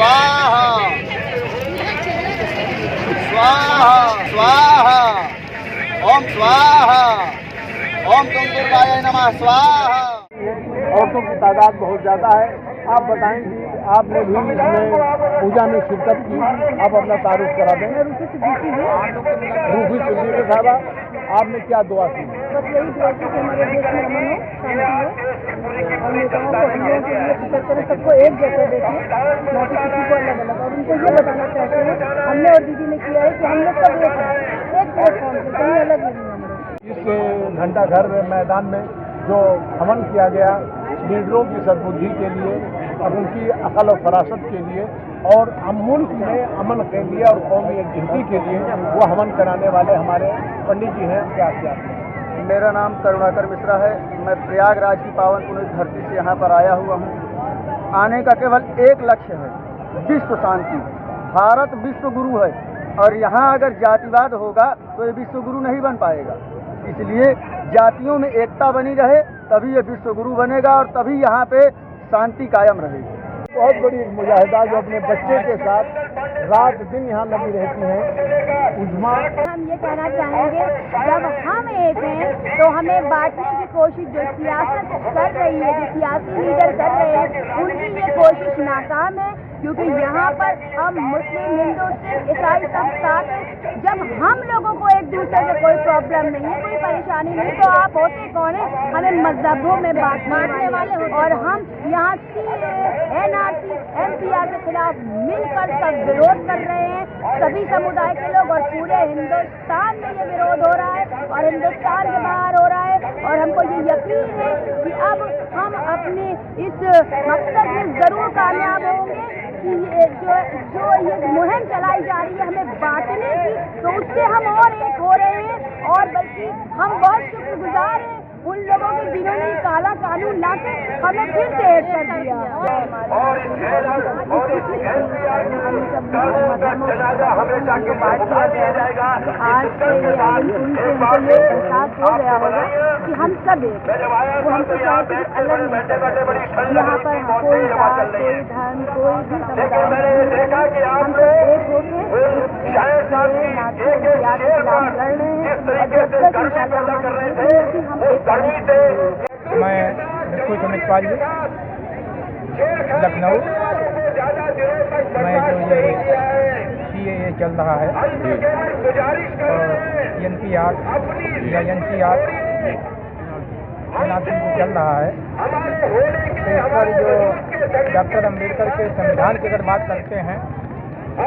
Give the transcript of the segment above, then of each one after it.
स्वाहा स्वाहा स्वाहा ओम स्वाहा ओम तुम दुर्गाय नमः स्वाहा। औरतों की तादाद बहुत ज़्यादा है। आप बताएंगे, आपने भी इसमें पूजा में शिरकत की, आप अपना तारुफ करा दें। रूफी सिद्दीकी साहबा, आपने क्या दुआ की? बस यही दुआ की कि हमारे देश में अमन हो, शांति हो और नेताओं को हम लोगों के लिए फिक्र करें, सबको एक जैसा देखें, ना कि किसी को अलग अलग। और उनको ये बताना चाहते हैं, हमने और दीदी ने किया है कि हम लोग सब एक हैं, एक प्लेटफॉर्म से, कहीं अलग नहीं है हम लोग। इस घंटा घर मैदान में जो हवन किया गया लीडरों की सद्बुद्धि के लिए और उनकी अकल और फरासत के लिए और मुल्क में अमन के लिए और कौमी एकजुटती के लिए, वो हवन कराने वाले हमारे पंडित जी हैं। क्या मेरा नाम करुणाकर मिश्रा है। मैं प्रयागराज की पावन पुनीत धरती से यहाँ पर आया हुआ हूँ। आने का केवल एक लक्ष्य है, विश्व शांति। भारत विश्व गुरु है और यहाँ अगर जातिवाद होगा तो ये विश्व गुरु नहीं बन पाएगा। इसलिए जातियों में एकता बनी रहे तभी ये विश्व गुरु बनेगा और तभी यहाँ पे शांति कायम रहेगी। बहुत बड़ी एक मुजाहिदा जो अपने बच्चे के साथ रात दिन यहाँ लगी रहती हैं। उजमा, हम ये कहना चाहेंगे, जब हम एक हैं तो हमें बांटने की कोशिश जो सियासत कर रही है, जो सियासी लीडर कर रहे हैं, उनकी ये कोशिश नाकाम है। क्योंकि यहाँ पर हम मुस्लिम, हिंदू, सिख, ईसाई सब साथ हैं। जब हम लोगों को एक दूसरे से कोई प्रॉब्लम नहीं है, कोई परेशानी नहीं, तो आप होते कौन है हमें मजहबों में बांटने वाले। और हम यहाँ NRC MPR के खिलाफ मिलकर सब विरोध कर रहे हैं, सभी समुदाय के लोग, और पूरे हिंदुस्तान में ये विरोध हो रहा है और हिंदुस्तान के बाहर हो रहा है। और हमको ये यकीन है कि अब हम अपने इस मकसद में जरूर कामयाब होंगे कि जो ये मुहिम चलाई जा रही है हमें बांटने की, तो उससे हम और एक हो रहे हैं। और बल्कि हम बहुत शुक्रगुजार हैं उन लोगों के जिन्होंने काला कानून लाके हमें फिर से एक कर दिया। आज से उनको ये एहसास हो गया होगा कि हम सब एक, वो हमको चाहते हैं अलग नहीं। यहाँ पर कोई जात, कोई धर्म, कोई भी समुदाय, हम सब एक होके नाते के खिलाफ लड़ रहे हैं। जब तक इंशाल्लाह हम एक मैं बिल्कुल सुमित पाली, लखनऊ। मैं जो ये CAA चल रहा है और NPR या NCR चल रहा है, तो इस पर जो डॉक्टर अम्बेडकर के संविधान की अगर बात करते हैं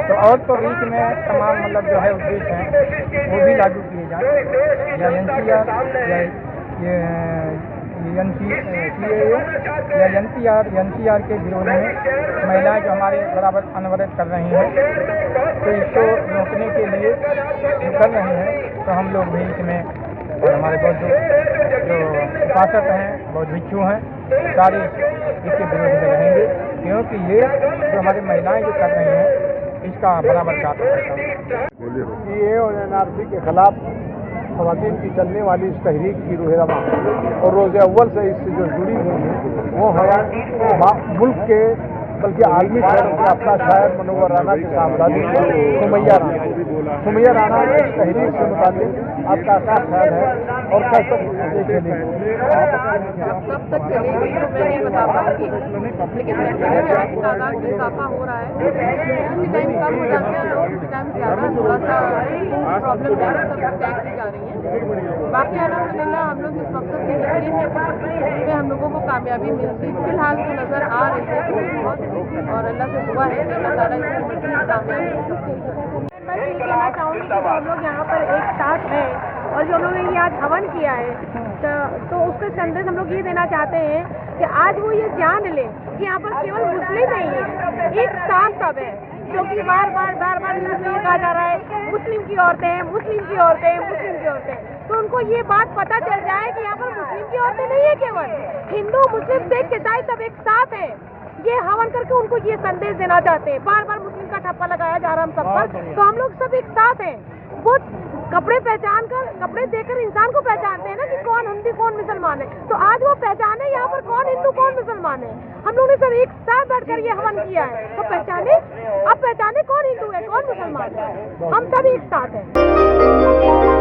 तो और तो बीच में तमाम मतलब जो है उद्देश्य हैं वो भी लागू किए जाए, या NCR या CAA या NCR के विरोध में महिलाएं जो हमारे बराबर अनवरत कर रही हैं, तो इसको रोकने के लिए जो कर रहे हैं, तो हम लोग भी इसमें और हमारे बौद्ध जो उपासक हैं, बौद्ध भिक्षु हैं, सारे इसके विरोध में रहेंगे। क्योंकि ये जो हमारी महिलाएं जो कर रही हैं इसका बराबर साथ करता है। CAA और NRC के खिलाफ ख़वातीन की चलने वाली इस तहरीक की रूहरमा और रोज़े अव्वल से इससे जो जुड़ी हुई है वो है मुल्क के बल्कि आलमी शहर का अपना शायर मनोवर राना के सामरानी सुमैया राना इस तहरीक से मुताबिक आपका क्या ख्याल है और कब तक चलेगी? कब तक चलेगी तो मैं नहीं बता पाऊंगी, लेकिन लड़कियों तादाद में इजाफा हो रहा है। किसी टाइम कम हो जाते हैं लोग, किसी टाइम ज़्यादा, थोड़ा सा प्रॉब्लम है, सब टैग की जा रही है। बाकी अल्हम्दुलिल्लाह हम लोग इस मकसद से निकले हैं, इसमें हम लोगों को कामयाबी मिलती फिलहाल तो नज़र आ रही है बहुत, और अल्लाह से दुआ है कि अल्लाह ताला इसमें कामयाबी। मैं ये कहना चाहूँगी कि हम लोग यहाँ पर एक साथ हैं और जो हम लोगों ने आज हवन किया है तो उसका संदेश हम लोग ये देना चाहते हैं कि आज वो ये जान ले कि यहाँ पर केवल मुस्लिम नहीं है, एक साथ सब है। जो कि बार बार न्यूज़ में ये कहा जा रहा है मुस्लिम की औरतें हैं, मुस्लिम की औरतें हैं, मुस्लिम की औरतें, तो उनको ये बात पता चल जाए कि यहाँ पर मुस्लिम की औरतें नहीं है, केवल हिंदू, मुस्लिम, सिख, ईसाई सब एक साथ है। ये हवन करके उनको ये संदेश देना चाहते हैं। बार बार मुस्लिम का ठप्पा लगाया जा रहा है हम सब पर, तो हम लोग सब एक साथ हैं। वो कपड़े पहचान कर, कपड़े देकर इंसान को पहचानते हैं ना कि कौन हिंदू कौन मुसलमान है, तो आज वो पहचाने यहाँ पर कौन हिंदू कौन मुसलमान है। मुसलमान हैं। हम लोगों ने सब एक साथ बैठकर ये हवन किया है, तो पहचाने, अब पहचाने कौन हिंदू है कौन मुसलमान है, हम सब एक साथ हैं।